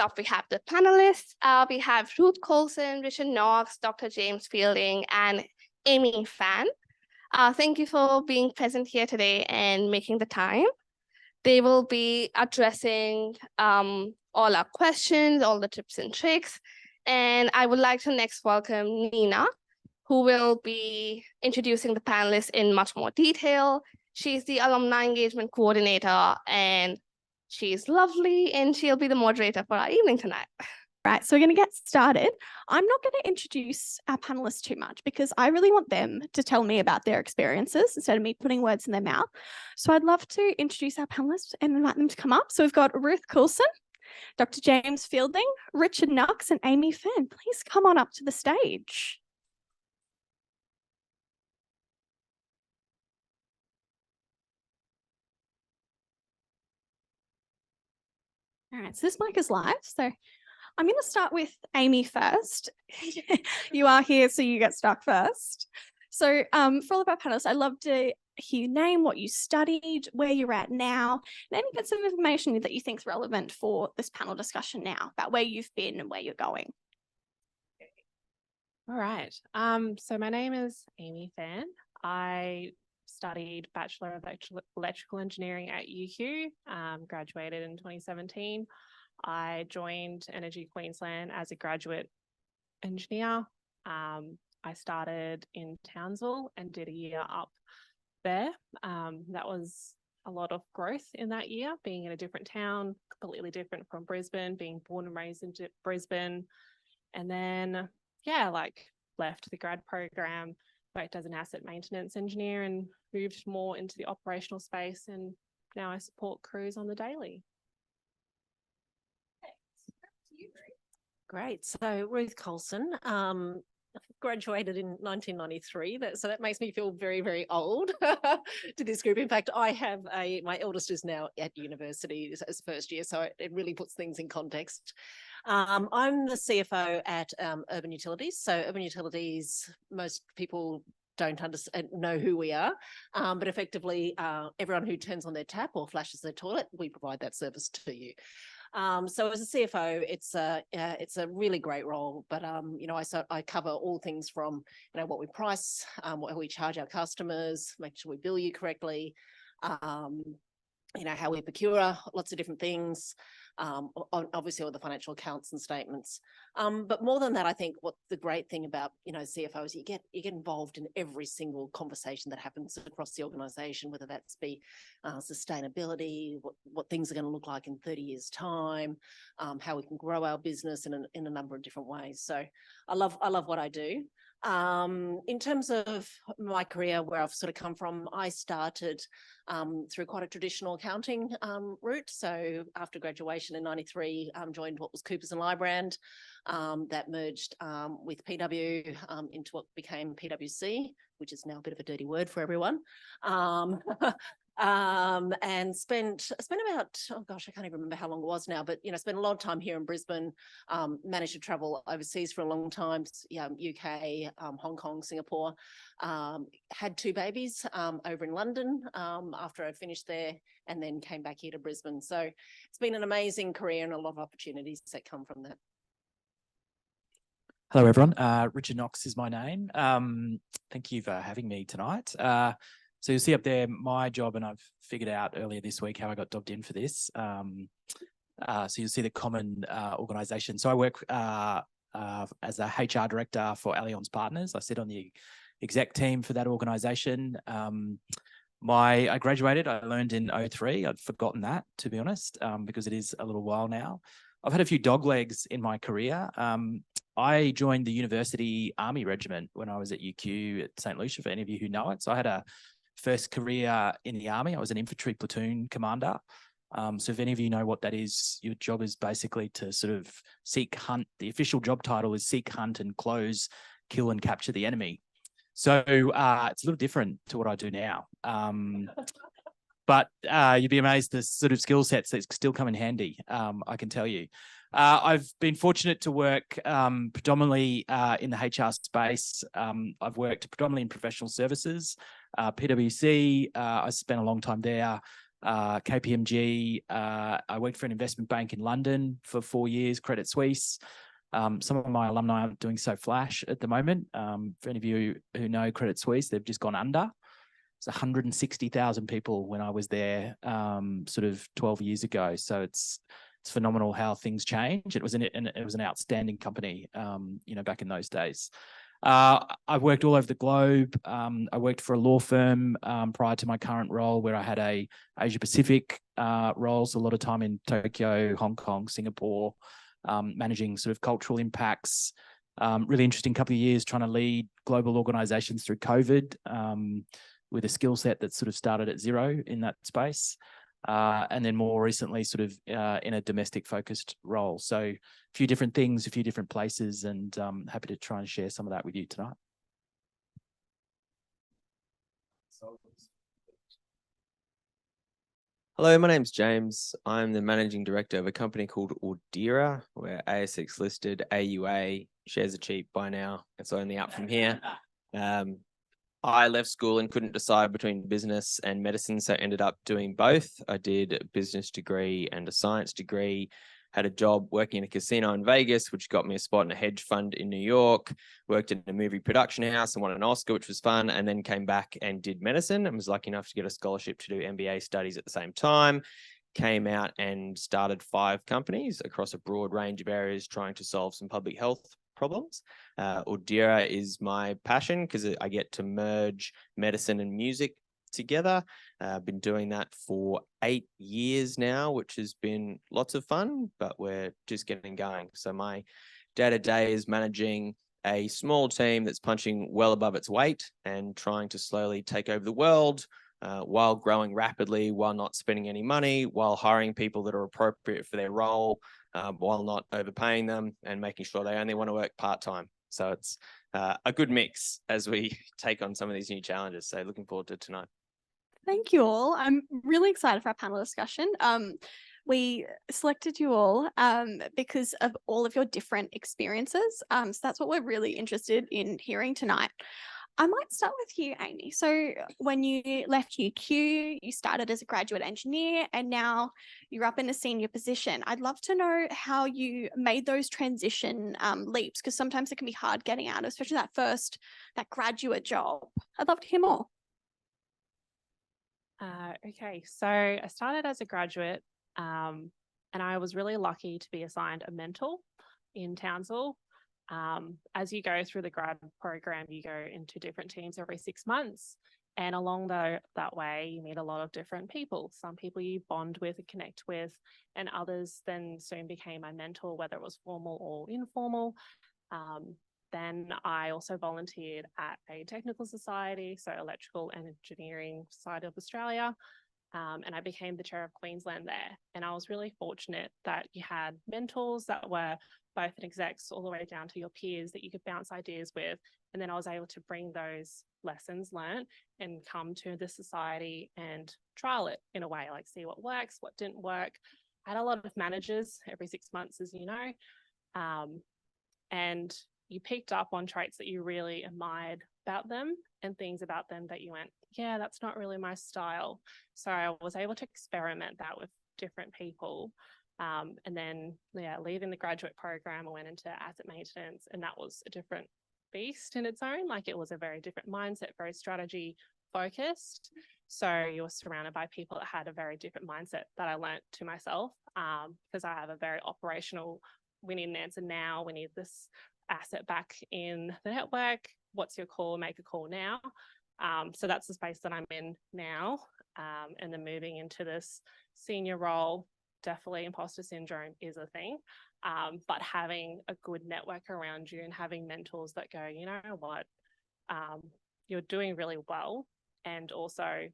up, we have the panelists. We have Ruth Colson, Richard Knox, Dr. James Fielding, and Amy Fan. Thank you for being present here today and making the time. They will be addressing all our questions, all the tips and tricks. And I would like to next welcome Nina, who will be introducing the panelists in much more detail. She's the Alumni Engagement Coordinator, and she's lovely, and she'll be the moderator for our evening tonight. Right, so we're going to get started. I'm not going to introduce our panelists too much because I really want them to tell me about their experiences instead of me putting words in their mouth. So I'd love to introduce our panelists and invite them to come up. So we've got Ruth Coulson, Dr. James Fielding, Richard Knox, and Amy Fenn. Please come on up to the stage. All right, so this mic is live. So I'm going to start with Amy first. You are here, so you get stuck first. So for all of our panelists, I'd love to hear your name, what you studied, where you're at now, and maybe get some information that you think is relevant for this panel discussion now about where you've been and where you're going. All right. So my name is Amy Fan. I studied Bachelor of Electrical Engineering at UQ, graduated in 2017. I joined Energy Queensland as a graduate engineer. I started in Townsville and did a year up there. That was a lot of growth in that year, being in a different town, completely different from Brisbane, being born and raised in Brisbane. And then, left the grad program, worked as an asset maintenance engineer and moved more into the operational space. And now I support crews on the daily. Great. So Ruth Colson, graduated in 1993. So that makes me feel very, very old to this group. In fact, I have my eldest is now at university as first year, so it really puts things in context. I'm the CFO at Urban Utilities. So Urban Utilities, most people don't know who we are, but effectively everyone who turns on their tap or flashes their toilet, we provide that service to you. So as a CFO, it's a really great role, but I cover all things from what we price, what we charge our customers, make sure we bill you correctly, how we procure lots of different things, obviously all the financial accounts and statements. But more than that, I think what the great thing about CFO is you get involved in every single conversation that happens across the organisation, whether that's be sustainability, what things are going to look like in 30 years' time, how we can grow our business in a number of different ways. So I love what I do. In terms of my career, where I've sort of come from, I started through quite a traditional accounting route. So after graduation in 93, joined what was Coopers and Lybrand, that merged with PW into what became PwC, which is now a bit of a dirty word for everyone. And spent about, I can't even remember how long it was now, but, spent a lot of time here in Brisbane, managed to travel overseas for a long time, UK, Hong Kong, Singapore, had 2 babies over in London after I finished there, and then came back here to Brisbane. So it's been an amazing career and a lot of opportunities that come from that. Hello, everyone. Richard Knox is my name. Thank you for having me tonight. So you'll see up there my job, and I've figured out earlier this week how I got dobbed in for this. So you'll see the common organisation. So I work as a HR director for Allianz Partners. I sit on the exec team for that organisation. I graduated, I learned in 03. I'd forgotten that, to be honest, because it is a little while now. I've had a few dog legs in my career. I joined the University Army Regiment when I was at UQ at St. Lucia, for any of you who know it. So I had a first career in the Army. I was an infantry platoon commander. So if any of you know what that is, your job is basically to sort of seek, hunt. The official job title is seek, hunt, and close, kill and capture the enemy. So it's a little different to what I do now. But you'd be amazed the sort of skill sets that still come in handy, I can tell you. I've been fortunate to work predominantly in the HR space. I've worked predominantly in professional services, PwC. I spent a long time there. KPMG. I worked for an investment bank in London for 4 years, Credit Suisse. Some of my alumni aren't doing so flash at the moment. For any of you who know Credit Suisse, they've just gone under. It's 160,000 people when I was there, sort of 12 years ago. So it's phenomenal how things change. It was an outstanding company, back in those days. I've worked all over the globe. I worked for a law firm prior to my current role, where I had a Asia Pacific role, so a lot of time in Tokyo, Hong Kong, Singapore, managing sort of cultural impacts. Really interesting couple of years trying to lead global organizations through COVID, with a skill set that sort of started at zero in that space. And then more recently, sort of in a domestic focused role. So a few different things, a few different places, and happy to try and share some of that with you tonight. Hello, my name's James. I'm the managing director of a company called Audira. We're ASX listed, AUA, shares are cheap by now. It's only up from here. I left school and couldn't decide between business and medicine, so I ended up doing both. I did a business degree and a science degree, had a job working in a casino in Vegas, which got me a spot in a hedge fund in New York, worked in a movie production house and won an Oscar, which was fun, and then came back and did medicine and was lucky enough to get a scholarship to do MBA studies at the same time. Came out and started 5 companies across a broad range of areas trying to solve some public health problems. Audira is my passion because I get to merge medicine and music together. I've been doing that for 8 years now, which has been lots of fun, but we're just getting going. So my day-to-day is managing a small team that's punching well above its weight and trying to slowly take over the world, while growing rapidly, while not spending any money, while hiring people that are appropriate for their role, while not overpaying them, and making sure they only want to work part-time. So it's a good mix as we take on some of these new challenges. So looking forward to tonight. Thank you all. I'm really excited for our panel discussion. We selected you all because of all of your different experiences. So that's what we're really interested in hearing tonight. I might start with you, Amy. So when you left UQ, you started as a graduate engineer and now you're up in a senior position. I'd love to know how you made those transition leaps, because sometimes it can be hard getting out, especially that graduate job. I'd love to hear more. Okay, so I started as a graduate and I was really lucky to be assigned a mentor in Townsville. As you go through the grad program, you go into different teams every 6 months. And along that way, you meet a lot of different people. Some people you bond with and connect with, and others then soon became my mentor, whether it was formal or informal. Then I also volunteered at a technical society, so Electrical and Engineering Society of Australia. And I became the chair of Queensland there. And I was really fortunate that you had mentors that were both in execs all the way down to your peers that you could bounce ideas with. And then I was able to bring those lessons learned and come to the society and trial it in a way, like see what works, what didn't work. I had a lot of managers every 6 months, as you know, and you picked up on traits that you really admired about them and things about them that you went, yeah, that's not really my style. So I was able to experiment that with different people. And then, leaving the graduate program, I went into asset maintenance, and that was a different beast in its own. Like, it was a very different mindset, very strategy focused. So you were surrounded by people that had a very different mindset that I learnt to myself, because I have a very operational, we need an answer now, we need this asset back in the network, what's your call, make a call now. So that's the space that I'm in now. And then moving into this senior role, definitely imposter syndrome is a thing, but having a good network around you and having mentors that go, you know what, you're doing really well. And also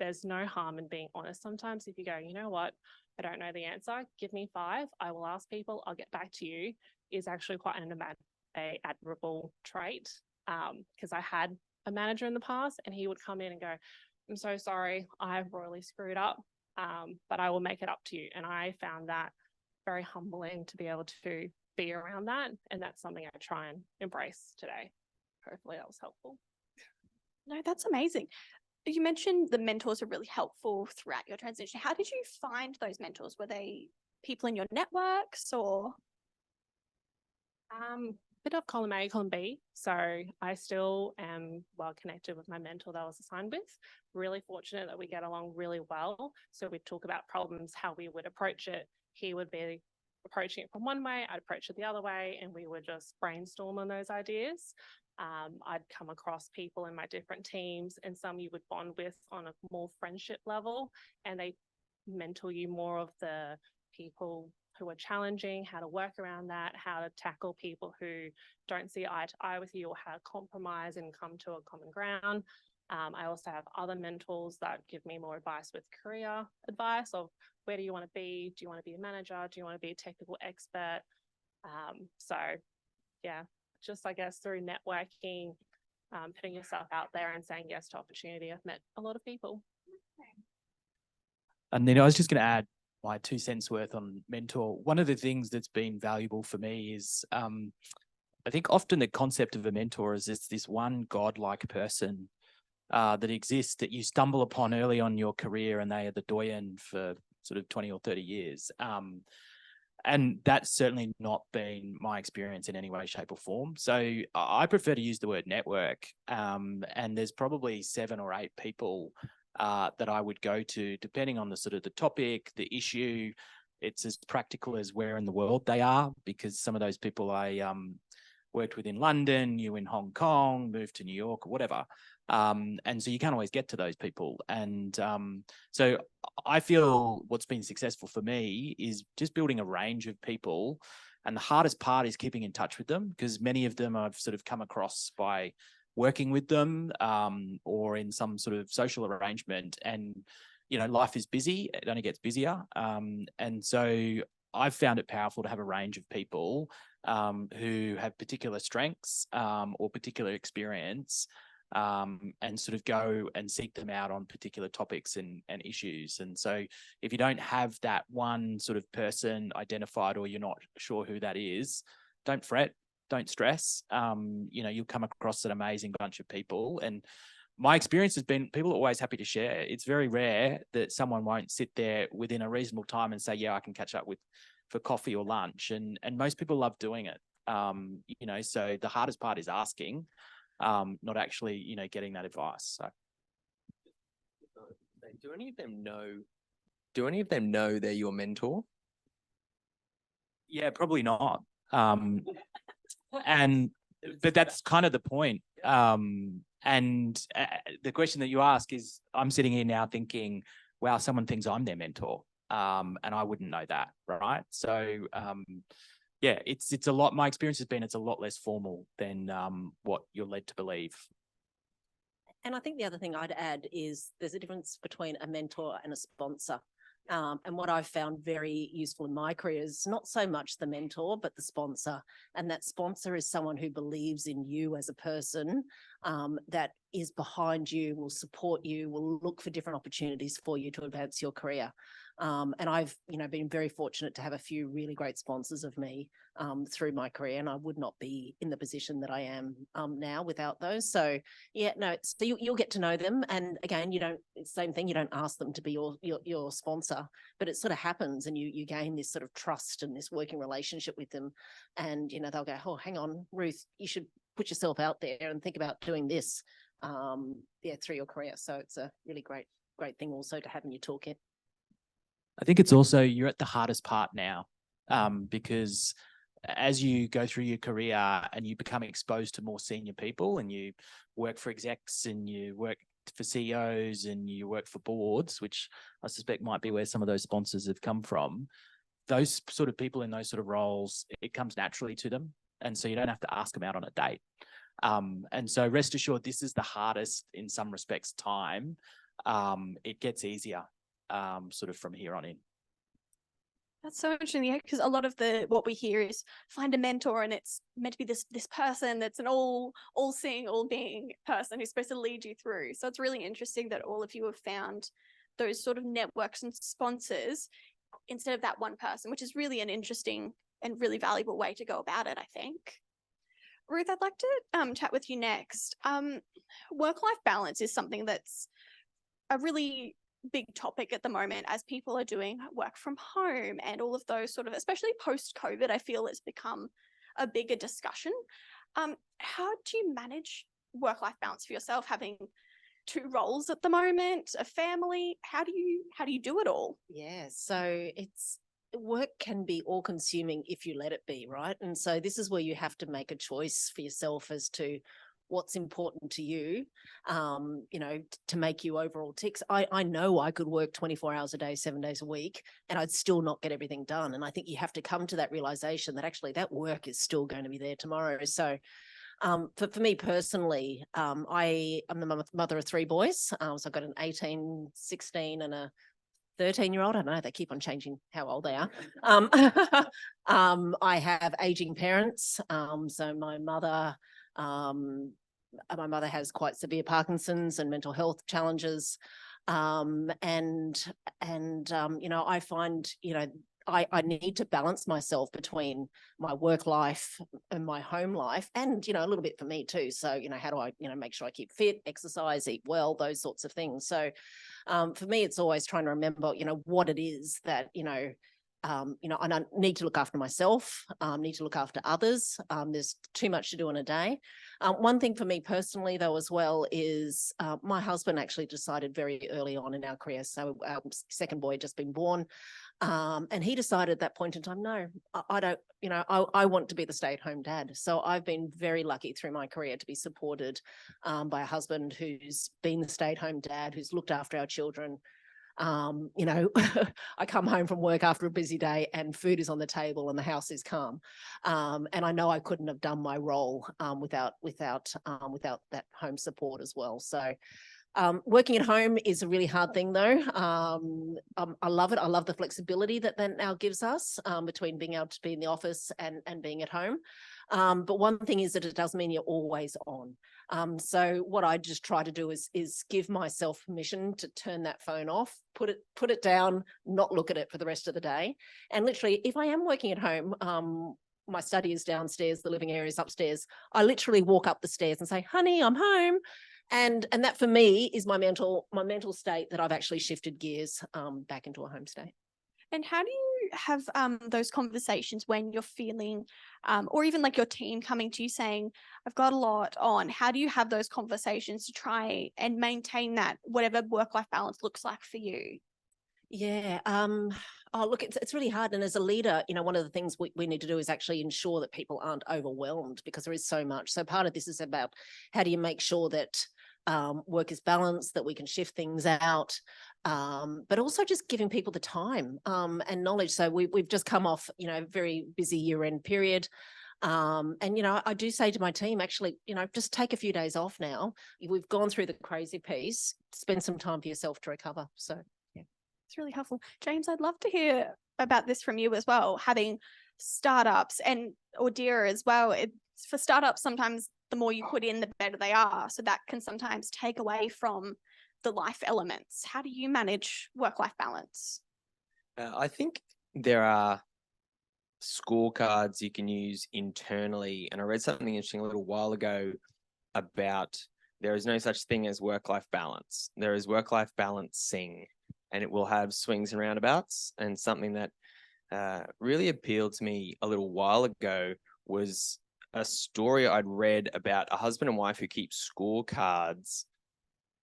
there's no harm in being honest. Sometimes if you go, you know what, I don't know the answer, give me 5, I will ask people, I'll get back to you, is actually quite an admirable trait. Because I had a manager in the past and he would come in and go, I'm so sorry, I've royally screwed up, but I will make it up to you. And I found that very humbling to be able to be around that. And that's something I try and embrace today. Hopefully that was helpful. No, that's amazing. you mentioned the mentors were really helpful throughout your transition. How did you find those mentors? Were they people in your networks or? Bit of column A, column B. So I still am well connected with my mentor that I was assigned with. Really fortunate that we get along really well. So we'd talk about problems, how we would approach it. He would be approaching it from one way, I'd approach it the other way, and we would just brainstorm on those ideas. I'd come across people in my different teams, and some you would bond with on a more friendship level, and they mentor you more of the people who are challenging, how to work around that, how to tackle people who don't see eye to eye with you, or how to compromise and come to a common ground. I also have other mentors that give me more advice with career advice of where do you want to be? Do you want to be a manager? Do you want to be a technical expert? So yeah, just I guess through networking, putting yourself out there and saying yes to opportunity, I've met a lot of people. And then I was just going to add my 2 cents worth on mentor. One of the things that's been valuable for me is I think often the concept of a mentor is it's this one godlike person that exists that you stumble upon early on in your career, and they are the doyen for sort of 20 or 30 years. And that's certainly not been my experience in any way, shape or form. So I prefer to use the word network. And there's probably 7 or 8 people that I would go to, depending on the sort of the topic, the issue. It's as practical as where in the world they are, because some of those people I worked with in London, you in Hong Kong, moved to New York or whatever. And so you can't always get to those people. And so I feel what's been successful for me is just building a range of people. And the hardest part is keeping in touch with them, because many of them I've sort of come across by working with them or in some sort of social arrangement. And, you know, life is busy. It only gets busier. And so I've found it powerful to have a range of people who have particular strengths or particular experience, and sort of go and seek them out on particular topics and issues. And so if you don't have that one sort of person identified, or you're not sure who that is, don't fret, don't stress. You know, you'll come across an amazing bunch of people. And my experience has been people are always happy to share. It's very rare that someone won't sit there within a reasonable time and say, yeah, I can catch up with for coffee or lunch. And most people love doing it. You know, so the hardest part is asking, not actually, you know, getting that advice. So do any of them know they're your mentor? Yeah, probably not. But that's kind of the point. And the question that you ask is, I'm sitting here now thinking, wow, someone thinks I'm their mentor. And I wouldn't know that, right? So yeah, it's a lot. My experience has been it's a lot less formal than what you're led to believe. And I think the other thing I'd add is there's a difference between a mentor and a sponsor. And what I've found very useful in my career is not so much the mentor, but the sponsor. And that sponsor is someone who believes in you as a person, that is behind you, will support you, will look for different opportunities for you to advance your career. And I've, you know, been very fortunate to have a few really great sponsors of me through my career, and I would not be in the position that I am now without those. So yeah, no, so you'll get to know them, and again, you don't. It's the same thing. You don't ask them to be your sponsor, but it sort of happens, and you gain this sort of trust and this working relationship with them, and you know they'll go, oh, hang on, Ruth, you should put yourself out there and think about doing this, yeah, through your career. So it's a really great thing also to have in your toolkit. I think it's also you're at the hardest part now, because as you go through your career and you become exposed to more senior people, and you work for execs and you work for CEOs and you work for boards, which I suspect might be where some of those sponsors have come from, those sort of people in those sort of roles, it comes naturally to them. And so you don't have to ask them out on a date. And so rest assured, this is the hardest in some respects time. It gets easier sort of from here on in. That's so interesting, yeah, because a lot of what we hear is find a mentor, and it's meant to be this person that's an all-seeing, all-being person who's supposed to lead you through. So it's really interesting that all of you have found those sort of networks and sponsors instead of that one person, which is really an interesting and really valuable way to go about it, I think. Ruth, I'd like to chat with you next. Work-life balance is something that's a really big topic at the moment as people are doing work from home and all of those sort of, especially post-COVID, I feel it's become a bigger discussion. How do you manage work-life balance for yourself, having 2 roles at the moment, a family? How do you do it all? Yeah, so work can be all consuming if you let it be, right? And so this is where you have to make a choice for yourself as to what's important to you, to make you overall ticks. I know I could work 24 hours a day, 7 days a week, and I'd still not get everything done. And I think you have to come to that realization that actually that work is still going to be there tomorrow. So for me personally, I'm the mother of 3 boys. So I've got an 18, 16 and a 13-year-old. I don't know, they keep on changing how old they are. I have aging parents. So my mother has quite severe Parkinson's and mental health challenges. I find, I need to balance myself between my work life and my home life, and, a little bit for me too. So, how do I, make sure I keep fit, exercise, eat well, those sorts of things. So for me, it's always trying to remember, what it is that, I need to look after myself, need to look after others. There's too much to do in a day. One thing for me personally, though, as well, is my husband actually decided very early on in our career. So our second boy had just been born. And he decided at that point in time, no, I don't, I want to be the stay-at-home dad. So I've been very lucky through my career to be supported by a husband who's been the stay-at-home dad, who's looked after our children. I come home from work after a busy day and food is on the table and the house is calm. And I know I couldn't have done my role without that home support as well. So working at home is a really hard thing, though. I love it. I love the flexibility that now gives us between being able to be in the office and being at home. But one thing is that it does mean you're always on. So what I just try to do is give myself permission to turn that phone off, put it down, not look at it for the rest of the day. And literally, if I am working at home, my study is downstairs, the living area is upstairs. I literally walk up the stairs and say, honey, I'm home. And that for me is my mental state that I've actually shifted gears back into a home state. And how do you have those conversations when you're feeling, or even like your team coming to you saying, I've got a lot on? How do you have those conversations to try and maintain that, whatever work-life balance looks like for you? Yeah. Look, it's really hard. And as a leader, one of the things we need to do is actually ensure that people aren't overwhelmed, because there is so much. So part of this is about how do you make sure that work is balanced, that we can shift things out, but also just giving people the time and knowledge. So we've just come off, a very busy year-end period. I do say to my team, actually, just take a few days off now. We've gone through the crazy piece, spend some time for yourself to recover. So, yeah. It's really helpful. James, I'd love to hear about this from you as well, having startups and Audira as well. For startups, sometimes the more you put in, the better they are. So that can sometimes take away from the life elements. How do you manage work-life balance? I think there are scorecards you can use internally. And I read something interesting a little while ago about there is no such thing as work-life balance. There is work-life balancing, and it will have swings and roundabouts. And something that really appealed to me a little while ago was a story I'd read about a husband and wife who keep scorecards,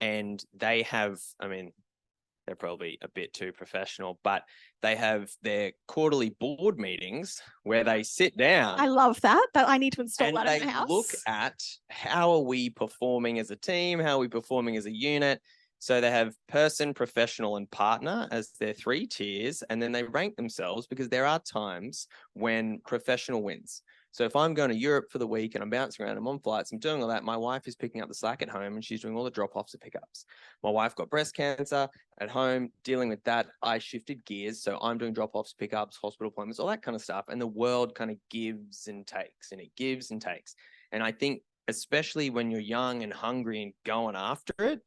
and they have, they're probably a bit too professional, but they have their quarterly board meetings where they sit down. I love that I need to install that in the my house. Look at how are we performing as a team? How are we performing as a unit? So they have person, professional, and partner as their 3 tiers, and then they rank themselves because there are times when professional wins. So if I'm going to Europe for the week and I'm bouncing around, I'm on flights, I'm doing all that, my wife is picking up the slack at home and she's doing all the drop-offs and pickups. My wife got breast cancer at home, dealing with that. I shifted gears. So I'm doing drop-offs, pickups, hospital appointments, all that kind of stuff. And the world kind of gives and takes, and it gives and takes. And I think especially when you're young and hungry and going after it,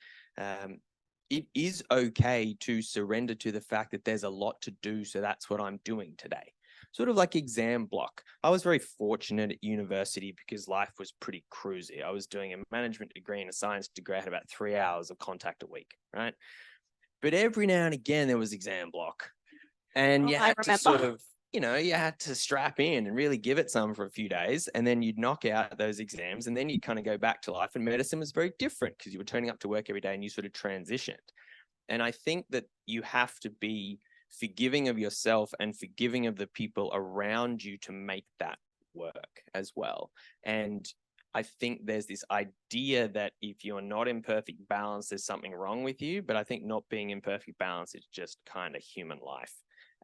it is okay to surrender to the fact that there's a lot to do. So that's what I'm doing today. Sort of like exam block. I was very fortunate at university because life was pretty cruisy. I was doing a management degree and a science degree. I had about 3 hours of contact a week, right? But every now and again, there was exam block. And you I had to sort remember. of, you had to strap in and really give it some for a few days. And then you'd knock out those exams, and then you'd kind of go back to life. And medicine was very different because you were turning up to work every day and you sort of transitioned. And I think that you have to be forgiving of yourself and forgiving of the people around you to make that work as well. And I think there's this idea that if you're not in perfect balance, there's something wrong with you. But I think not being in perfect balance is just kind of human life.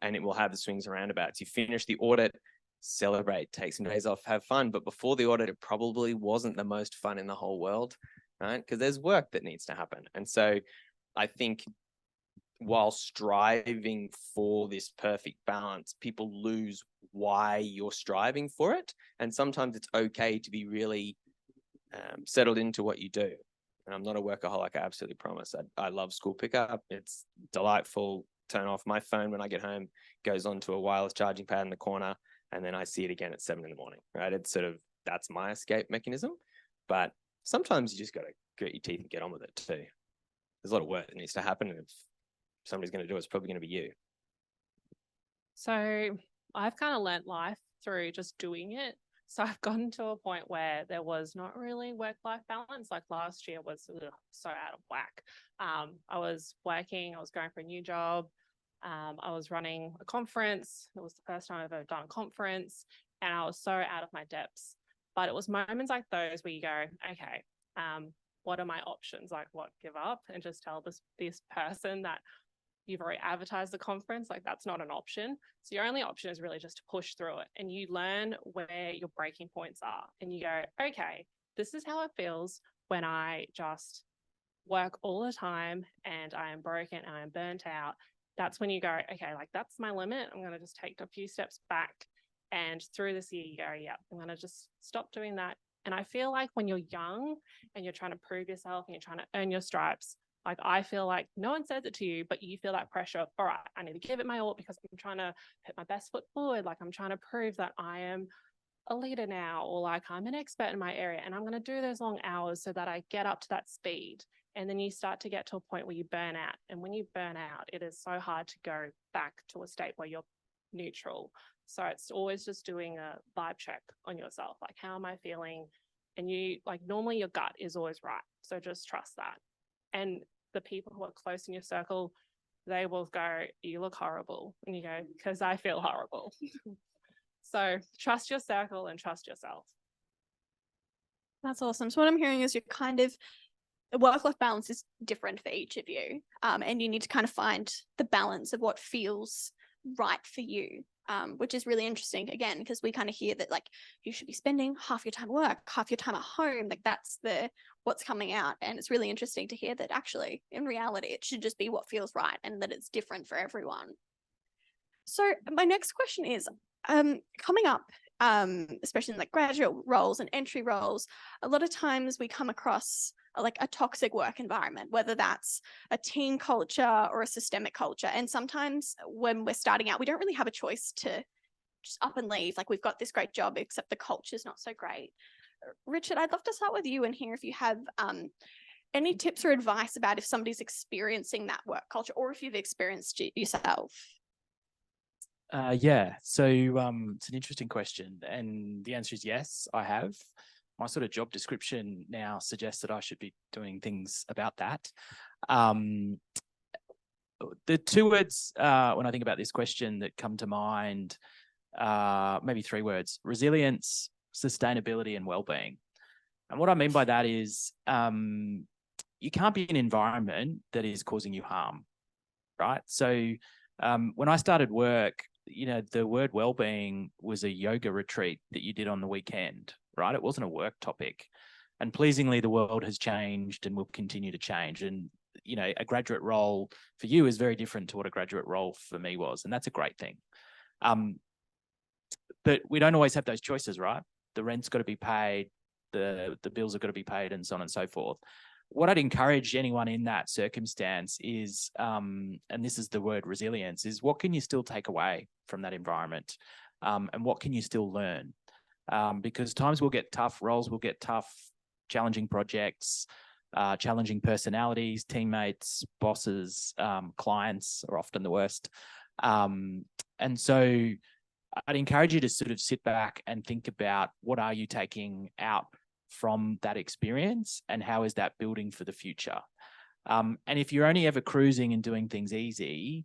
And it will have the swings and roundabouts. You finish the audit, celebrate, take some days off, have fun. But before the audit, it probably wasn't the most fun in the whole world, right? Because there's work that needs to happen. And so I think while striving for this perfect balance, people lose why you're striving for it. And sometimes it's okay to be really settled into what you do. And I'm not a workaholic, I absolutely promise. I love school pickup. It's delightful. Turn off my phone when I get home, goes onto a wireless charging pad in the corner, and then I see it again at 7 in the morning, right? It's sort of, that's my escape mechanism. But sometimes you just got to grit your teeth and get on with it too. There's a lot of work that needs to happen. And if somebody's going to do it, it's probably going to be you. So I've kind of learnt life through just doing it. So I've gotten to a point where there was not really work-life balance. Like last year was so out of whack. I was working, I was going for a new job. I was running a conference. It was the first time I've ever done a conference, and I was so out of my depths. But it was moments like those where you go, okay, what are my options? Like, what, give up and just tell this person that you've already advertised the conference? Like, that's not an option. So your only option is really just to push through it, and you learn where your breaking points are, and you go, okay, this is how it feels when I just work all the time and I am broken and I am burnt out. That's when you go, okay, like that's my limit. I'm going to just take a few steps back. And through this year, you go, yeah, I'm going to just stop doing that. And I feel like when you're young and you're trying to prove yourself and you're trying to earn your stripes, like I feel like no one says it to you, but you feel that pressure of, all right, I need to give it my all because I'm trying to put my best foot forward. Like I'm trying to prove that I am a leader now, or like I'm an expert in my area, and I'm going to do those long hours so that I get up to that speed. And then you start to get to a point where you burn out. And when you burn out, it is so hard to go back to a state where you're neutral. So it's always just doing a vibe check on yourself. Like, how am I feeling? And you, like, normally your gut is always right. So just trust that. And the people who are close in your circle, they will go, you look horrible. And you go, because I feel horrible. So trust your circle and trust yourself. That's awesome. So what I'm hearing is you're kind of, work-life balance is different for each of you. And you need to kind of find the balance of what feels right for you, which is really interesting, again, because we kind of hear that like you should be spending half your time at work, half your time at home. Like that's what's coming out. And it's really interesting to hear that actually in reality, it should just be what feels right and that it's different for everyone. So my next question is, coming up, especially in like graduate roles and entry roles, a lot of times we come across like a toxic work environment, whether that's a team culture or a systemic culture. And sometimes when we're starting out, we don't really have a choice to just up and leave. Like we've got this great job, except the culture's not so great. Richard, I'd love to start with you and hear if you have any tips or advice about if somebody's experiencing that work culture or if you've experienced it yourself. Yeah, so it's an interesting question, and the answer is yes, I have. My sort of job description now suggests that I should be doing things about that. The two words when I think about this question that come to mind, maybe three words: resilience, sustainability, and well-being. And what I mean by that is you can't be in an environment that is causing you harm, right? So when I started work, the word well-being was a yoga retreat that you did on the weekend, right? It wasn't a work topic. And pleasingly, the world has changed and will continue to change. And, a graduate role for you is very different to what a graduate role for me was. And that's a great thing. But we don't always have those choices, right? The rent's got to be paid, the bills have got to be paid, and so on and so forth. What I'd encourage anyone in that circumstance is, and this is the word resilience, is what can you still take away from that environment, and what can you still learn? Because times will get tough, roles will get tough, challenging projects, challenging personalities, teammates, bosses, clients are often the worst. And so I'd encourage you to sort of sit back and think about what are you taking out from that experience and how is that building for the future? And if you're only ever cruising and doing things easy,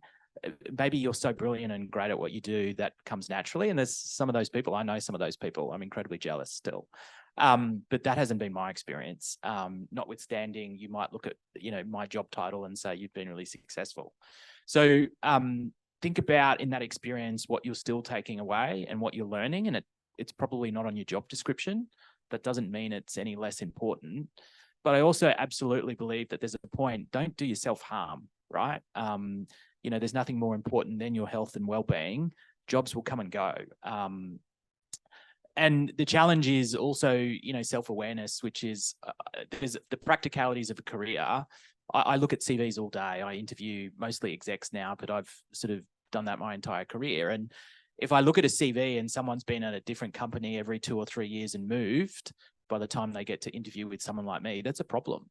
maybe you're so brilliant and great at what you do that comes naturally. And there's some of those people, I know some of those people, I'm incredibly jealous still. But that hasn't been my experience. Notwithstanding, you might look at, my job title and say you've been really successful. So think about in that experience what you're still taking away and what you're learning. And it's probably not on your job description. That doesn't mean it's any less important. But I also absolutely believe that there's a point, don't do yourself harm, right? There's nothing more important than your health and well-being. Jobs will come and go. And the challenge is also, self-awareness, which is there's the practicalities of a career. I look at CVs all day. I interview mostly execs now, but I've sort of done that my entire career. And if I look at a CV and someone's been at a different company every 2 or 3 years and moved, by the time they get to interview with someone like me, that's a problem.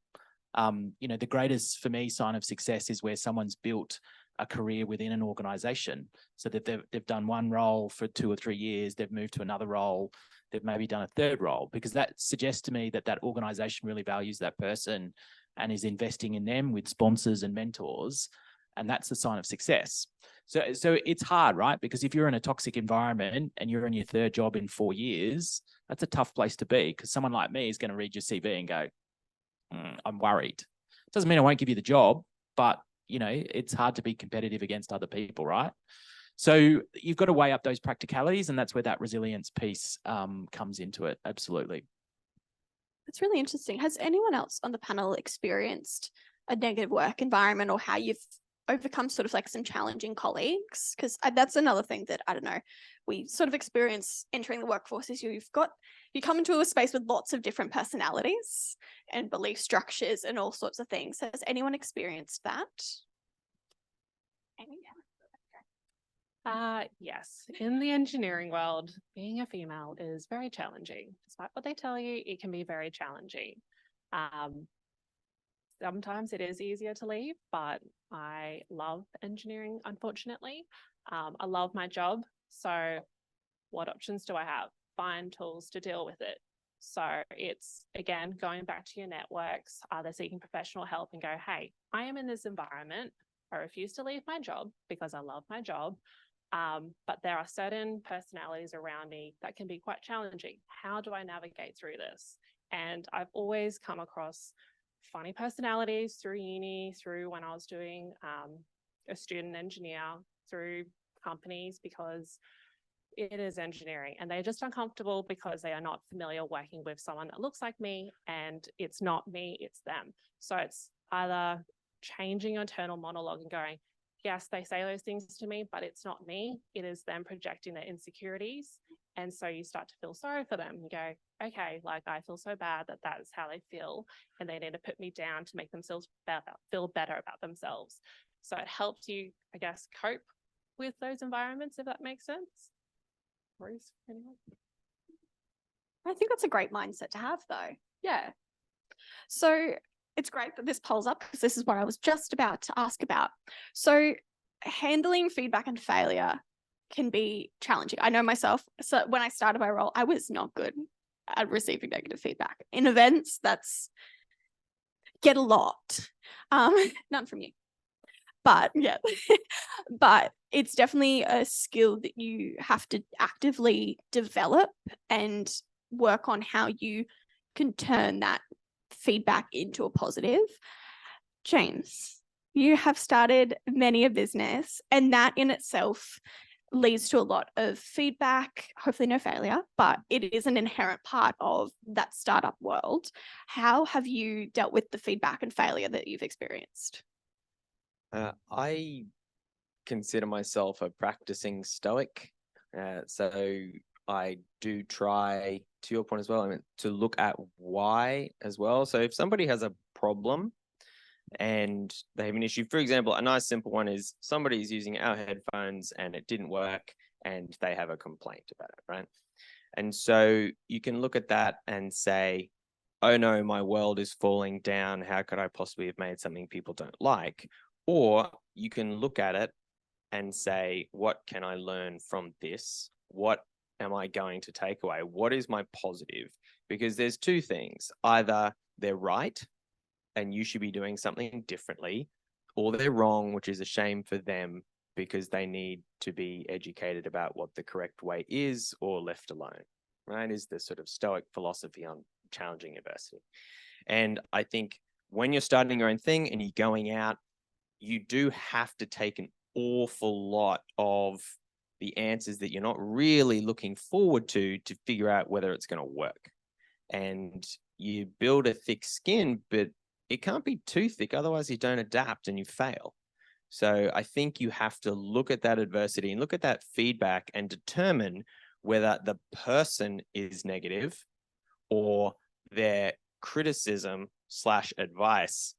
The greatest, for me, sign of success is where someone's built a career within an organization so that they've done one role for 2 or 3 years, they've moved to another role, they've maybe done a third role, because that suggests to me that that organization really values that person and is investing in them with sponsors and mentors. And that's the sign of success. So it's hard, right? Because if you're in a toxic environment and you're in your third job in 4 years, that's a tough place to be, because someone like me is going to read your CV and go, I'm worried. Doesn't mean I won't give you the job, but it's hard to be competitive against other people, right? So you've got to weigh up those practicalities, and that's where that resilience piece comes into it. Absolutely. That's really interesting. Has anyone else on the panel experienced a negative work environment, or how you've overcome sort of like some challenging colleagues? Because that's another thing that, I don't know, we sort of experience entering the workforce is you come into a space with lots of different personalities and belief structures and all sorts of things. Has anyone experienced that? Amy? Yes. In the engineering world, being a female is very challenging. Despite what they tell you, it can be very challenging. Sometimes it is easier to leave, but I love engineering, unfortunately. I love my job. So what options do I have? Find tools to deal with it. So it's, again, going back to your networks, either seeking professional help and go, hey, I am in this environment. I refuse to leave my job because I love my job. But there are certain personalities around me that can be quite challenging. How do I navigate through this? And I've always come across funny personalities through uni, through when I was doing a student engineer, through companies, because it is engineering and they're just uncomfortable because they are not familiar working with someone that looks like me, and it's not me, it's them. So it's either changing your internal monologue and going, yes, they say those things to me, but it's not me. It is them projecting their insecurities. And so you start to feel sorry for them and go, okay, like I feel so bad that that is how they feel. And they need to put me down to make themselves feel better about themselves. So it helps you, I guess, cope with those environments, if that makes sense. Worries, anyone? I think that's a great mindset to have, though. Yeah. So it's great that this poll's up, because this is what I was just about to ask about. So handling feedback and failure can be challenging. I know myself. So when I started my role, I was not good at receiving negative feedback. In events, that's get a lot. None from you. But yeah, but it's definitely a skill that you have to actively develop and work on how you can turn that feedback into a positive. James, you have started many a business, and that in itself leads to a lot of feedback, hopefully no failure, but it is an inherent part of that startup world. How have you dealt with the feedback and failure that you've experienced? I consider myself a practicing stoic. So I do try, to your point as well, to look at why as well. So if somebody has a problem and they have an issue, for example, a nice simple one is somebody's using our headphones and it didn't work and they have a complaint about it, right? And so you can look at that and say, oh no, my world is falling down. How could I possibly have made something people don't like? Or you can look at it and say, what can I learn from this? What am I going to take away? What is my positive? Because there's two things. Either they're right and you should be doing something differently, or they're wrong, which is a shame for them because they need to be educated about what the correct way is or left alone, right? Is the sort of Stoic philosophy on challenging adversity. And I think when you're starting your own thing and you're going out, you do have to take an awful lot of the answers that you're not really looking forward to figure out whether it's going to work. And you build a thick skin, but it can't be too thick, otherwise you don't adapt and you fail. So I think you have to look at that adversity and look at that feedback and determine whether the person is negative or their criticism / advice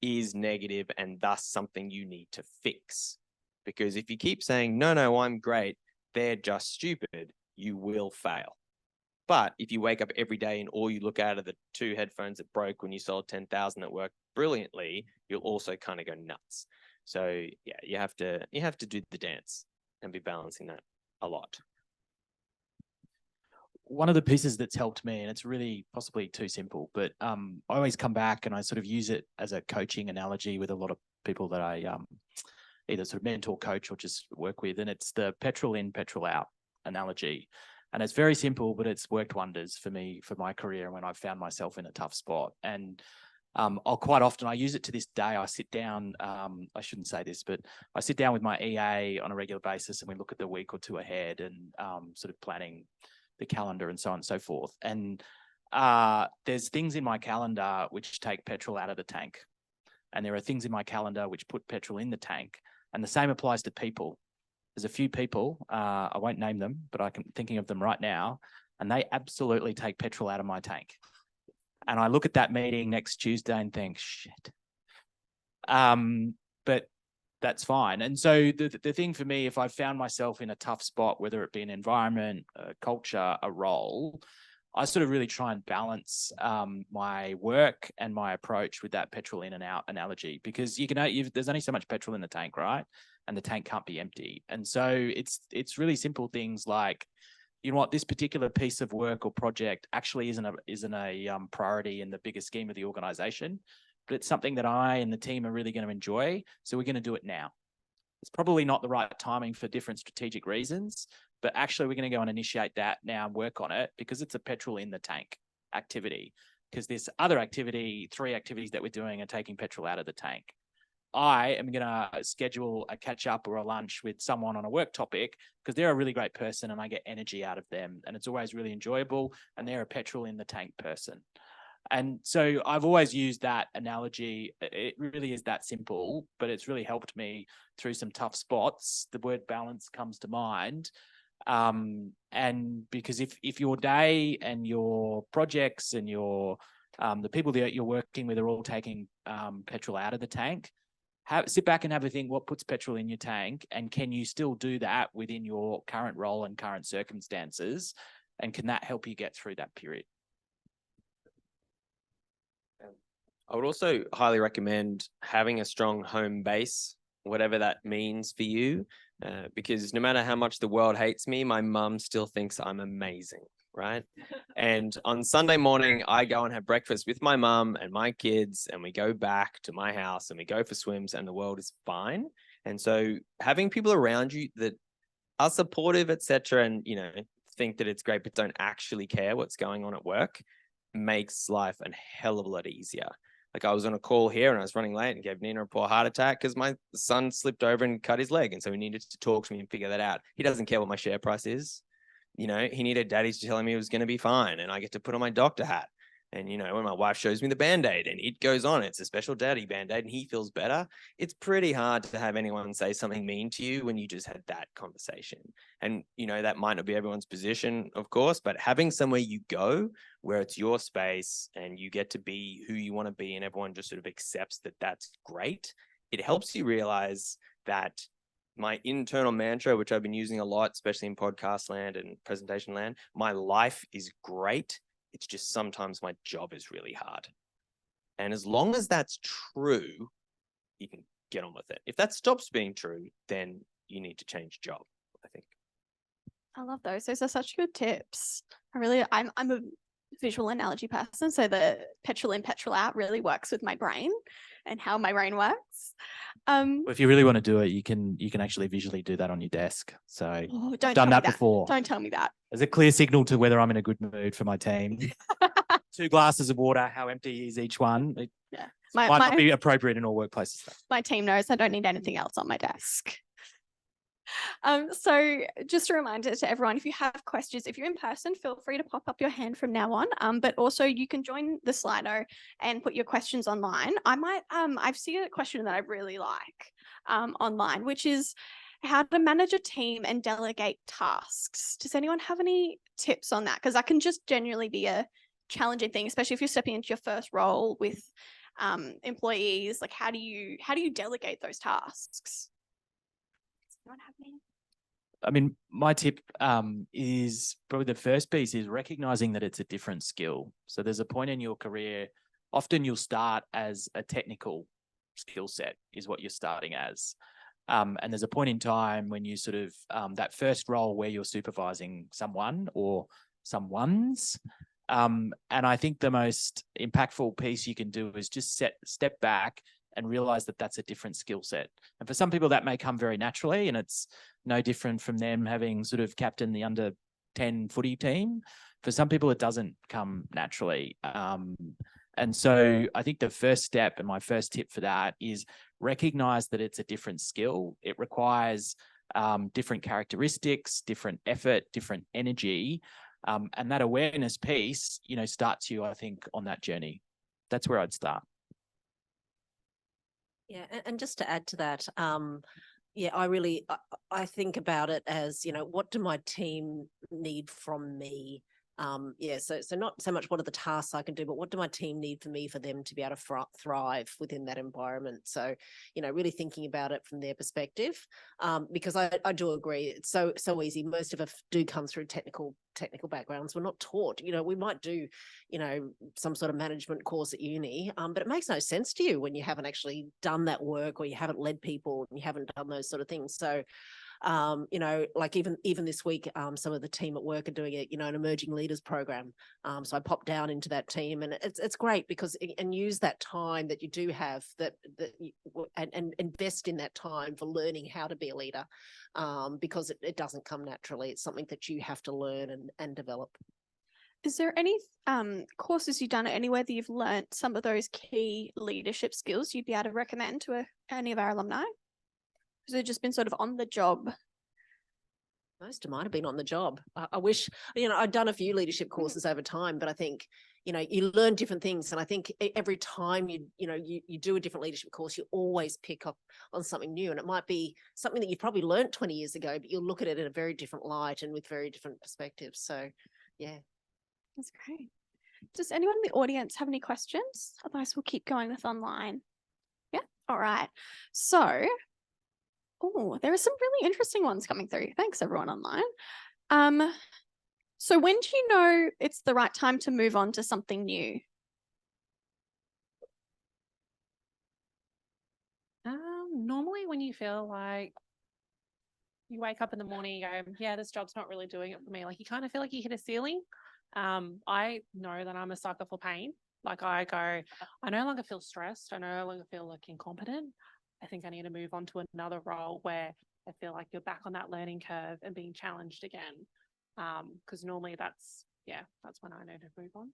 is negative and thus something you need to fix. Because if you keep saying, no, I'm great, they're just stupid, you will fail. But if you wake up every day and all you look at are the 2 headphones that broke when you sold 10,000 that worked brilliantly, you'll also kind of go nuts. So yeah, you have to do the dance and be balancing that a lot. One of the pieces that's helped me, and it's really possibly too simple, but I always come back and I sort of use it as a coaching analogy with a lot of people that I either sort of mentor, coach, or just work with, and it's the petrol in, petrol out analogy. And it's very simple, but it's worked wonders for me, for my career, when I've found myself in a tough spot. And I'll quite often, I use it to this day. I sit down, I shouldn't say this, but I sit down with my EA on a regular basis and we look at the week or two ahead and sort of planning the calendar and so on and so forth. And there's things in my calendar which take petrol out of the tank. And there are things in my calendar which put petrol in the tank. And the same applies to people. There's a few people, I won't name them, but I'm thinking of them right now, and they absolutely take petrol out of my tank. And I look at that meeting next Tuesday and think, shit. But that's fine. And so the thing for me, if I found myself in a tough spot, whether it be an environment, a culture, a role, I sort of really try and balance my work and my approach with that petrol in and out analogy, because there's only so much petrol in the tank, right? And the tank can't be empty. And so it's really simple things like, you know what, this particular piece of work or project actually isn't a priority in the bigger scheme of the organization, but it's something that I and the team are really going to enjoy. So we're going to do it now. It's probably not the right timing for different strategic reasons, but actually we're going to go and initiate that now and work on it because it's a petrol in the tank activity. Because this other activity, 3 activities that we're doing are taking petrol out of the tank. I am going to schedule a catch up or a lunch with someone on a work topic because they're a really great person and I get energy out of them. And it's always really enjoyable. And they're a petrol in the tank person. And so I've always used that analogy. It really is that simple, but it's really helped me through some tough spots. The word balance comes to mind. And because if your day and your projects and your the people that you're working with are all taking petrol out of the tank, sit back and have a think, what puts petrol in your tank, and can you still do that within your current role and current circumstances, and can that help you get through that period? I would also highly recommend having a strong home base, whatever that means for you, because no matter how much the world hates me, my mum still thinks I'm amazing, right? And on Sunday morning, I go and have breakfast with my mum and my kids, and we go back to my house and we go for swims, and the world is fine. And so having people around you that are supportive, etc., and think that it's great but don't actually care what's going on at work makes life a hell of a lot easier. Like, I was on a call here and I was running late and gave Nina a poor heart attack because my son slipped over and cut his leg. And so he needed to talk to me and figure that out. He doesn't care what my share price is. He needed daddy's telling me it was going to be fine. And I get to put on my doctor hat. And, when my wife shows me the Band-Aid and it goes on, it's a special daddy Band-Aid and he feels better. It's pretty hard to have anyone say something mean to you when you just had that conversation. And, that might not be everyone's position, of course, but having somewhere you go where it's your space and you get to be who you want to be and everyone just sort of accepts that that's great, it helps you realize that my internal mantra, which I've been using a lot, especially in podcast land and presentation land, my life is great, It's just sometimes my job is really hard. And as long as that's true, you can get on with it. If that stops being true, then you need to change job, I think. I love those. Those are such good tips. I'm a visual analogy person, so the petrol in, petrol out really works with my brain and how my brain works. If you really want to do it, you can actually visually do that on your desk. So Oh, I've done that before. Don't tell me that. As a clear signal to whether I'm in a good mood for my team. 2 glasses of water, how empty is each one? It Yeah. might not be appropriate in all workplaces. My team knows I don't need anything else on my desk. So just a reminder to everyone, if you have questions, if you're in person, feel free to pop up your hand from now on. But also you can join the Slido and put your questions online. I've seen a question that I really like online, which is how to manage a team and delegate tasks. Does anyone have any tips on that? Because that can just genuinely be a challenging thing, especially if you're stepping into your first role with employees. Like, how do you delegate those tasks? I mean, my tip is probably the first piece is recognizing that it's a different skill. So there's a point in your career, often you'll start as a technical skill set is what you're starting as. And there's a point in time when you sort of, that first role where you're supervising someone or someone's. And I think the most impactful piece you can do is just step back and realize that that's a different skill set. And for some people that may come very naturally, and it's no different from them having sort of captained the under 10 footy team. For some people, it doesn't come naturally. And so I think the first step and my first tip for that is recognize that it's a different skill. It requires different characteristics, different effort, different energy. And that awareness piece, starts you, I think, on that journey. That's where I'd start. Yeah, and just to add to that, I think about it as, what do my team need from me? So not so much what are the tasks I can do, but what do my team need from me for them to be able to thrive within that environment? So, really thinking about it from their perspective, because I do agree it's so easy. Most of us do come through technical backgrounds. We're not taught, we might do, some sort of management course at uni, but it makes no sense to you when you haven't actually done that work or you haven't led people and you haven't done those sort of things. So, like even this week, some of the team at work are doing an emerging leaders program. So I popped down into that team, and it's great because and use that time that you do have and invest in that time for learning how to be a leader, because it doesn't come naturally. It's something that you have to learn and develop. Is there any courses you've done anywhere that you've learned some of those key leadership skills you'd be able to recommend to any of our alumni? Has it just been sort of on the job? Most of mine have been on the job. I wish, I'd done a few leadership courses over time, but I think, you learn different things. And I think every time you do a different leadership course, you always pick up on something new. And it might be something that you probably learned 20 years ago, but you'll look at it in a very different light and with very different perspectives. So, yeah. That's great. Does anyone in the audience have any questions? Otherwise, we'll keep going with online. Yeah. All right. So, there are some really interesting ones coming through. Thanks, everyone online. So when do you know it's the right time to move on to something new? Normally when you feel like you wake up in the morning, you go, yeah, this job's not really doing it for me. Like you kind of feel like you hit a ceiling. I know that I'm a sucker for pain. Like I no longer feel stressed. I no longer feel like incompetent. I think I need to move on to another role where I feel like you're back on that learning curve and being challenged again. Because normally that's when I know to move on.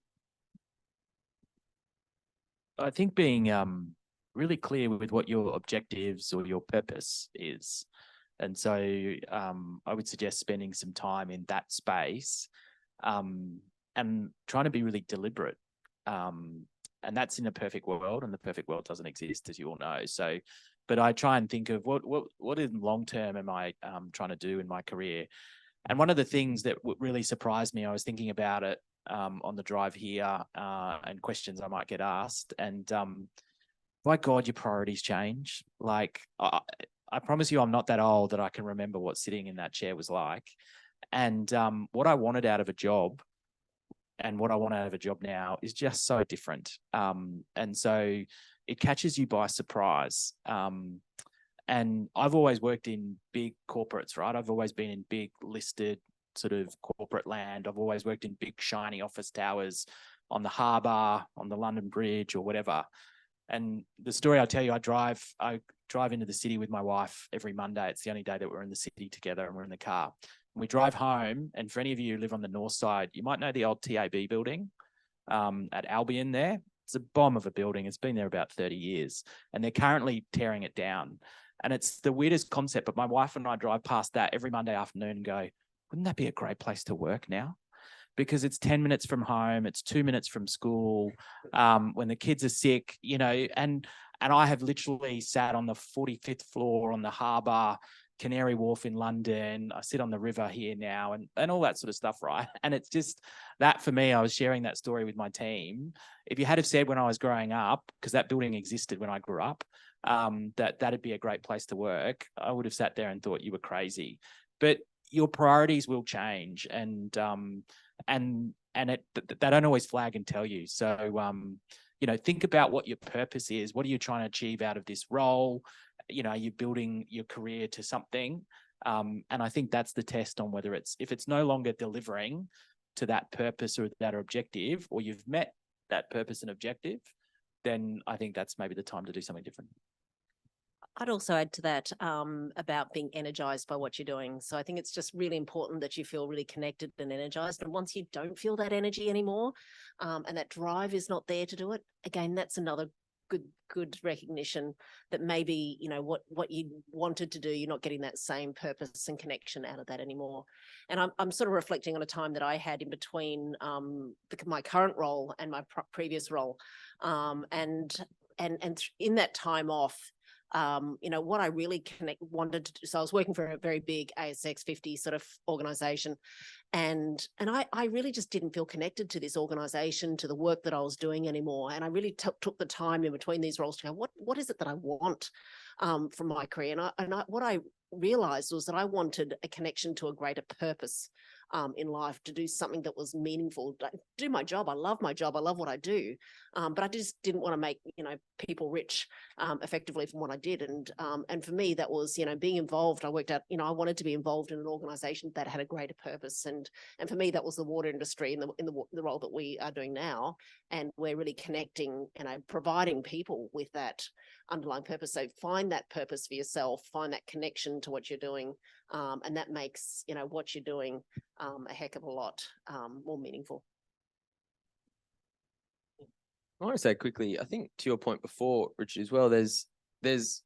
I think being really clear with what your objectives or your purpose is. And so I would suggest spending some time in that space and trying to be really deliberate. And that's in a perfect world, and the perfect world doesn't exist, as you all know. So, but I try and think of what in long term am I trying to do in my career. And one of the things that really surprised me, I was thinking about it on the drive here and questions I might get asked. And by God, your priorities change. Like I promise you, I'm not that old that I can remember what sitting in that chair was like. And what I wanted out of a job and what I want out of a job now is just so different. And so it catches you by surprise. And I've always worked in big corporates, right? I've always been in big listed sort of corporate land. I've always worked in big shiny office towers on the harbour, on the London Bridge or whatever. And the story I'll tell you, I drive into the city with my wife every Monday. It's the only day that we're in the city together and we're in the car. And we drive home, and for any of you who live on the north side, you might know the old TAB building at Albion there. It's a bomb of a building. It's been there about 30 years, and they're currently tearing it down. And it's the weirdest concept, but my wife and I drive past that every Monday afternoon and go, wouldn't that be a great place to work now? Because it's 10 minutes from home, it's 2 minutes from school, when the kids are sick, you know, and I have literally sat on the 45th floor on the harbour, Canary Wharf in London. I sit on the river here now and all that sort of stuff, right? And it's just that for me, I was sharing that story with my team. If you had have said when I was growing up, because that building existed when I grew up, that'd be a great place to work, I would have sat there and thought you were crazy. But your priorities will change, and they don't always flag and tell you. So, you know, think about what your purpose is. What are you trying to achieve out of this role? You know, are you building your career to something? And I think that's the test on whether if it's no longer delivering to that purpose or that objective, or you've met that purpose and objective, then I think that's maybe the time to do something different. I'd also add to that about being energized by what you're doing. So I think it's just really important that you feel really connected and energized. And once you don't feel that energy anymore, and that drive is not there to do it, again, that's another good recognition that maybe, you know, what you wanted to do, you're not getting that same purpose and connection out of that anymore. And I'm sort of reflecting on a time that I had in between my current role and my previous role, and in that time off, you know, what I really wanted to do. So I was working for a very big ASX 50 sort of organization, and I really just didn't feel connected to this organization, to the work that I was doing anymore. And I really took the time in between these roles to go, what is it that I want from my career? What I realized was that I wanted a connection to a greater purpose in life, to do something that was meaningful, do my job. I love my job. I love what I do. But I just didn't want to make, you know, people rich effectively from what I did. And for me, that was, you know, being involved. I worked out, you know, I wanted to be involved in an organization that had a greater purpose. And for me, that was the water industry in the role that we are doing now. And we're really connecting, you know, providing people with that underlying purpose. So find that purpose for yourself, find that connection to what you're doing. And that makes, you know, what you're doing a heck of a lot more meaningful. I want to say quickly, I think to your point before, Richard, as well, there's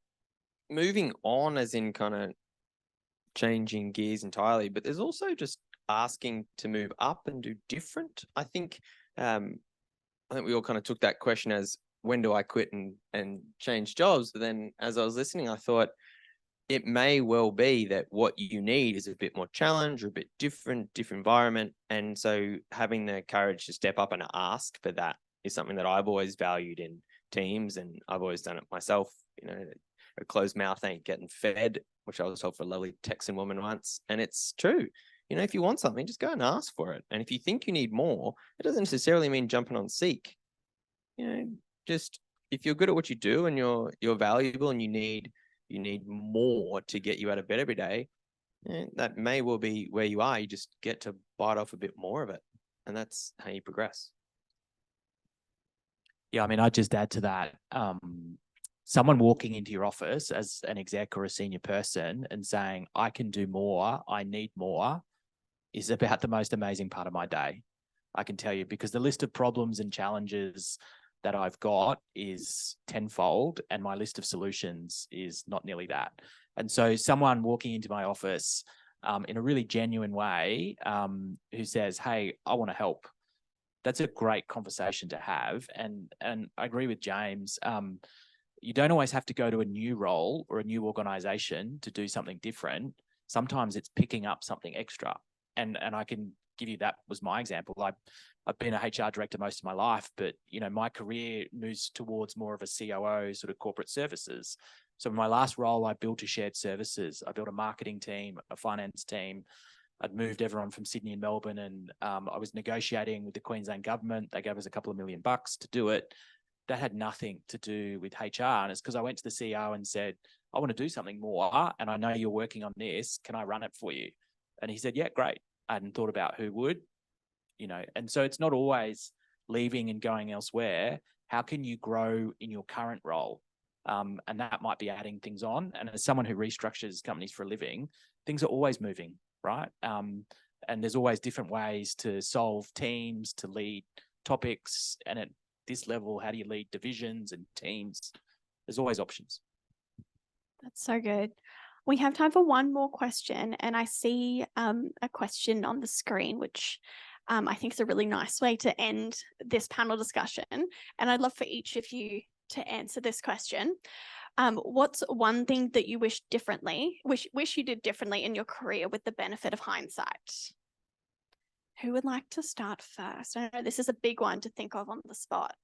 moving on as in kind of changing gears entirely, but there's also just asking to move up and do different. I think we all kind of took that question as, when do I quit and change jobs? But then as I was listening, I thought it may well be that what you need is a bit more challenge or a bit different environment. And so having the courage to step up and ask for that is something that I've always valued in teams, and I've always done it myself. You know, a closed mouth ain't getting fed, which I was told for a lovely Texan woman once. And it's true. You know, if you want something, just go and ask for it. And if you think you need more, it doesn't necessarily mean jumping on Seek. You know, just if you're good at what you do and you're valuable and you need more to get you out of bed every day, that may well be where you are. You just get to bite off a bit more of it. And that's how you progress. Yeah, I mean, I'd just add to that. Someone walking into your office as an exec or a senior person and saying, I can do more, I need more, is about the most amazing part of my day. I can tell you, because the list of problems and challenges that I've got is tenfold, and my list of solutions is not nearly that. And so someone walking into my office in a really genuine way who says, hey, I want to help, that's a great conversation to have. And I agree with James. You don't always have to go to a new role or a new organization to do something different. Sometimes it's picking up something extra. And I can give you, that was my example. I've been a HR director most of my life, but you know, my career moves towards more of a COO sort of corporate services. So in my last role, I built a shared services. I built a marketing team, a finance team, I'd moved everyone from Sydney and Melbourne, and I was negotiating with the Queensland government. They gave us a couple of $1 million to do it. That had nothing to do with HR. And it's because I went to the CEO and said, I want to do something more, and I know you're working on this. Can I run it for you? And he said, yeah, great. I hadn't thought about who would, and so it's not always leaving and going elsewhere. How can you grow in your current role? And that might be adding things on. And as someone who restructures companies for a living, things are always moving, right? And there's always different ways to solve teams, to lead topics. And at this level, how do you lead divisions and teams? There's always options. That's so good. We have time for one more question, and I see a question on the screen, which I think is a really nice way to end this panel discussion. And I'd love for each of you to answer this question. What's one thing that you wish you did differently in your career with the benefit of hindsight? Who would like to start first? I know this is a big one to think of on the spot.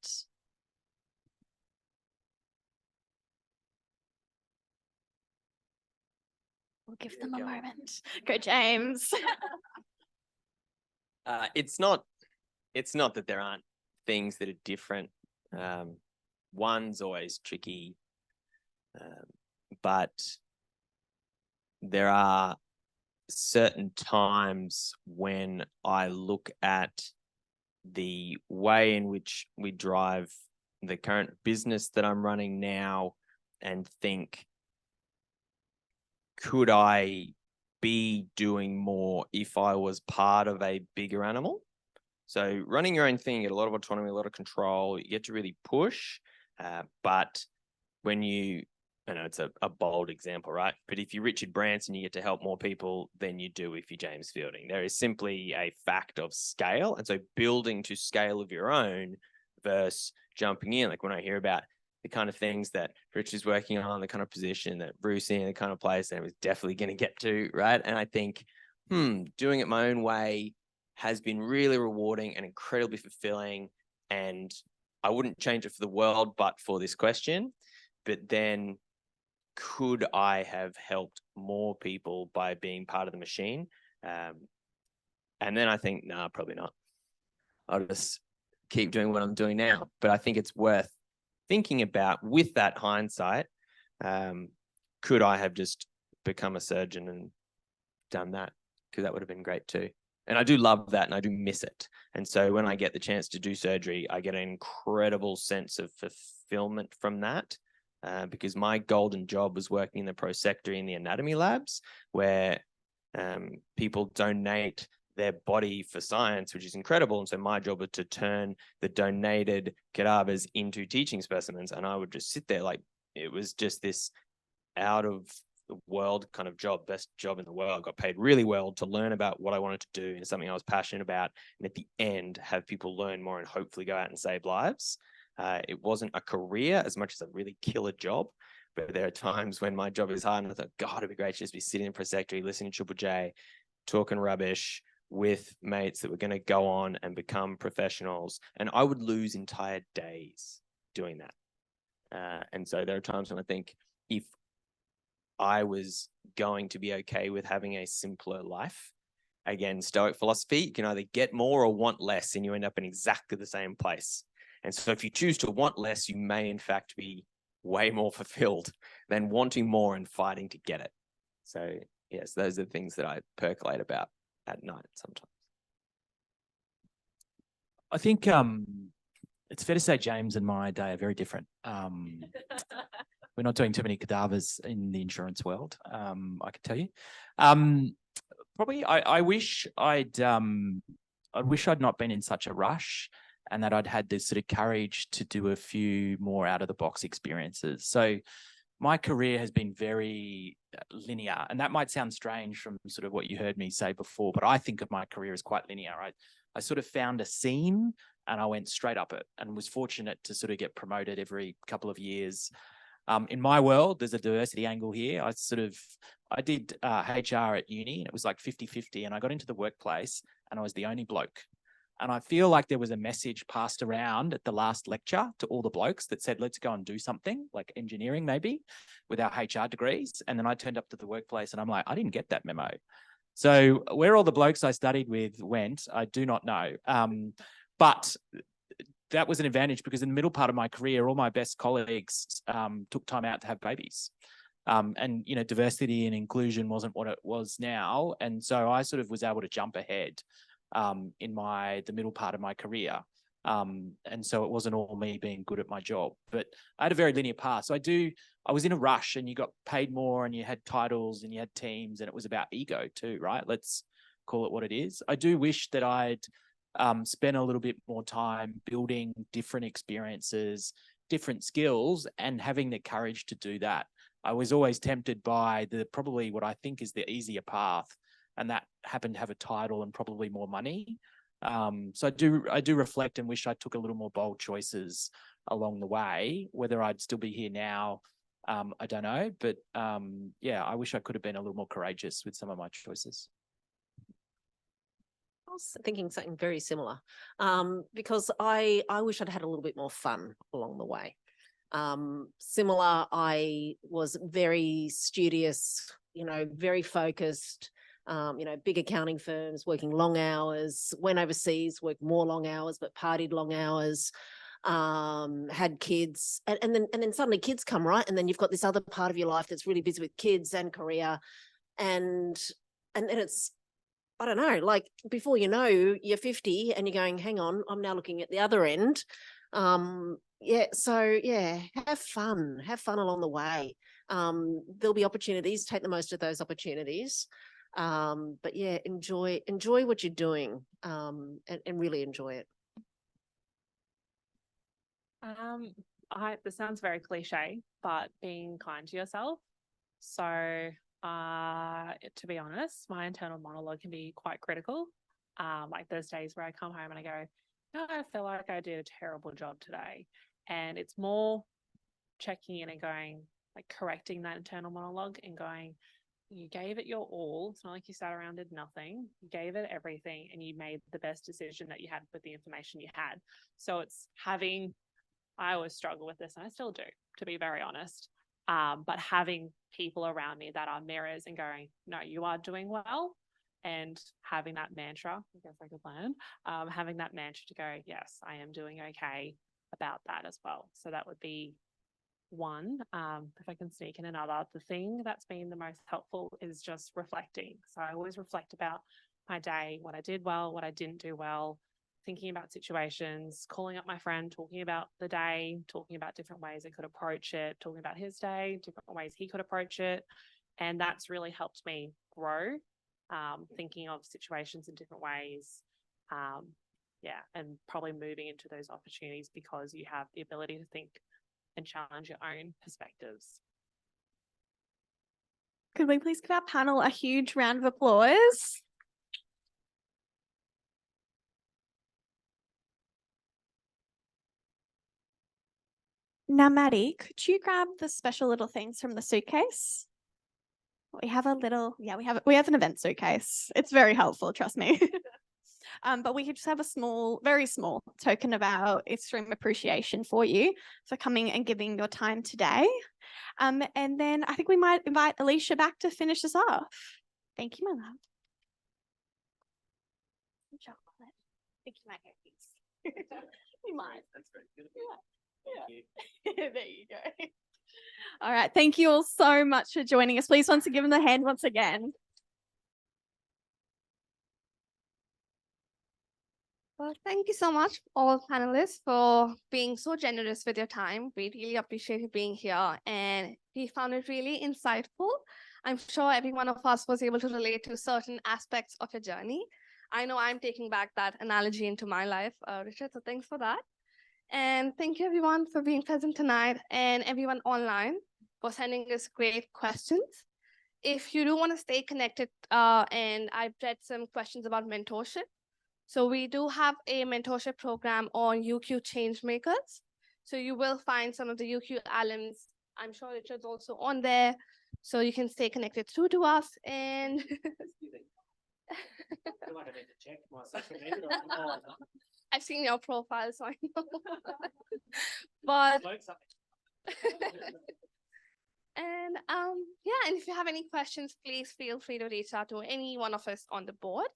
We'll give them a moment. Go, James. It's not that there aren't things that are different. One's always tricky, but there are certain times when I look at the way in which we drive the current business that I'm running now and think, could I be doing more if I was part of a bigger animal? So running your own thing, you get a lot of autonomy, a lot of control, you get to really push. But when I know it's a bold example, right? But if you're Richard Branson, you get to help more people than you do if you're James Fielding. There is simply a fact of scale. And so building to scale of your own versus jumping in, like when I hear about the kind of things that Rich is working on, the kind of position that Bruce in, the kind of place that I was definitely going to get to, right? And I think, doing it my own way has been really rewarding and incredibly fulfilling. And I wouldn't change it for the world, but for this question. But then could I have helped more people by being part of the machine? And then I think, nah, probably not. I'll just keep doing what I'm doing now. But I think it's worth thinking about with that hindsight. Could I have just become a surgeon and done that? Because that would have been great too. And I do love that and I do miss it. And so when I get the chance to do surgery, I get an incredible sense of fulfillment from that. Because my golden job was working in the prosectory in the anatomy labs where people donate their body for science, which is incredible. And so my job was to turn the donated cadavers into teaching specimens. And I would just sit there like it was just this out of the world kind of job, best job in the world. I got paid really well to learn about what I wanted to do and something I was passionate about. And at the end, have people learn more and hopefully go out and save lives. It wasn't a career as much as a really killer job, but there are times when my job is hard and I thought, God, it'd be great to just be sitting in prosectory, listening to Triple J, talking rubbish with mates that were going to go on and become professionals. And I would lose entire days doing that. And so there are times when I think if I was going to be okay with having a simpler life, again, Stoic philosophy, you can either get more or want less and you end up in exactly the same place. And so if you choose to want less, you may in fact be way more fulfilled than wanting more and fighting to get it. So yes, those are the things that I percolate about at night sometimes. I think it's fair to say James and my day are very different. We're not doing too many cadavers in the insurance world, I can tell you. Probably I wish I'd not been in such a rush and that I'd had this sort of courage to do a few more out of the box experiences. So my career has been very linear, and that might sound strange from sort of what you heard me say before, but I think of my career as quite linear. I sort of found a seam and I went straight up it and was fortunate to sort of get promoted every couple of years. In my world, there's a diversity angle here. I did HR at uni and it was like 50-50, and I got into the workplace and I was the only bloke. And I feel like there was a message passed around at the last lecture to all the blokes that said, let's go and do something like engineering maybe with our HR degrees. And then I turned up to the workplace and I'm like, I didn't get that memo. So where all the blokes I studied with went, I do not know. But that was an advantage because in the middle part of my career, all my best colleagues took time out to have babies. And, you know, diversity and inclusion wasn't what it was now. And so I sort of was able to jump ahead in the middle part of my career. And so it wasn't all me being good at my job, but I had a very linear path. So I was in a rush, and you got paid more, and you had titles, and you had teams, and it was about ego too, right? Let's call it what it is. I do wish that I'd spent a little bit more time building different experiences, different skills, and having the courage to do that. I was always tempted by probably what I think is the easier path, and that happened to have a title and probably more money. So I do reflect and wish I took a little more bold choices along the way. Whether I'd still be here now, I don't know. But yeah, I wish I could have been a little more courageous with some of my choices. I was thinking something very similar, because I wish I'd had a little bit more fun along the way. Similar, I was very studious, you know, very focused, you know, big accounting firms, working long hours, went overseas, worked more long hours, but partied long hours, had kids. And then suddenly kids come, right? And then you've got this other part of your life that's really busy with kids and career. And then it's, I don't know, like before you know, you're 50 and you're going, hang on, I'm now looking at the other end. Yeah, so yeah, have fun along the way. There'll be opportunities, take the most of those opportunities. But yeah, enjoy what you're doing, and really enjoy it. This sounds very cliche, but being kind to yourself. So to be honest, my internal monologue can be quite critical. Like there's days where I come home and I go, no, I feel like I did a terrible job today. And it's more checking in and going, like correcting that internal monologue and going, you gave it your all. It's not like you sat around and did nothing. You gave it everything and you made the best decision that you had with the information you had. So it's I always struggle with this, and I still do, to be very honest. But having people around me that are mirrors and going, no, you are doing well. And having that mantra, I guess I could learn, having that mantra to go, yes, I am doing okay about that as well. So that would be one. If I can sneak in another, the thing that's been the most helpful is just reflecting. So I always reflect about my day, what I did well, what I didn't do well, thinking about situations, calling up my friend, talking about the day, talking about different ways I could approach it, talking about his day, different ways he could approach it. And that's really helped me grow, thinking of situations in different ways. Yeah, and probably moving into those opportunities because you have the ability to think and challenge your own perspectives. Could we please give our panel a huge round of applause? Now, Maddie, could you grab the special little things from the suitcase? We have a little, yeah, we have an event suitcase. It's very helpful, trust me. But we could just have a small, very small token of our extreme appreciation for you for coming and giving your time today. And then I think we might invite Alicia back to finish us off. Thank you, my love. Chocolate. I think you might go these. You might. That's very good. Yeah. There you go. All right. Thank you all so much for joining us. Please once give them the hand once again. Well, thank you so much, all panelists, for being so generous with your time. We really appreciate you being here, and we found it really insightful. I'm sure every one of us was able to relate to certain aspects of your journey. I know I'm taking back that analogy into my life, Richard, so thanks for that. And thank you, everyone, for being present tonight, and everyone online for sending us great questions. If you do want to stay connected, and I've read some questions about mentorship, so we do have a mentorship program on UQ Changemakers. So you will find some of the UQ alums. I'm sure Richard's also on there. So you can stay connected through to us. And I've seen your profile, so I know. But and yeah, And if you have any questions, please feel free to reach out to any one of us on the board.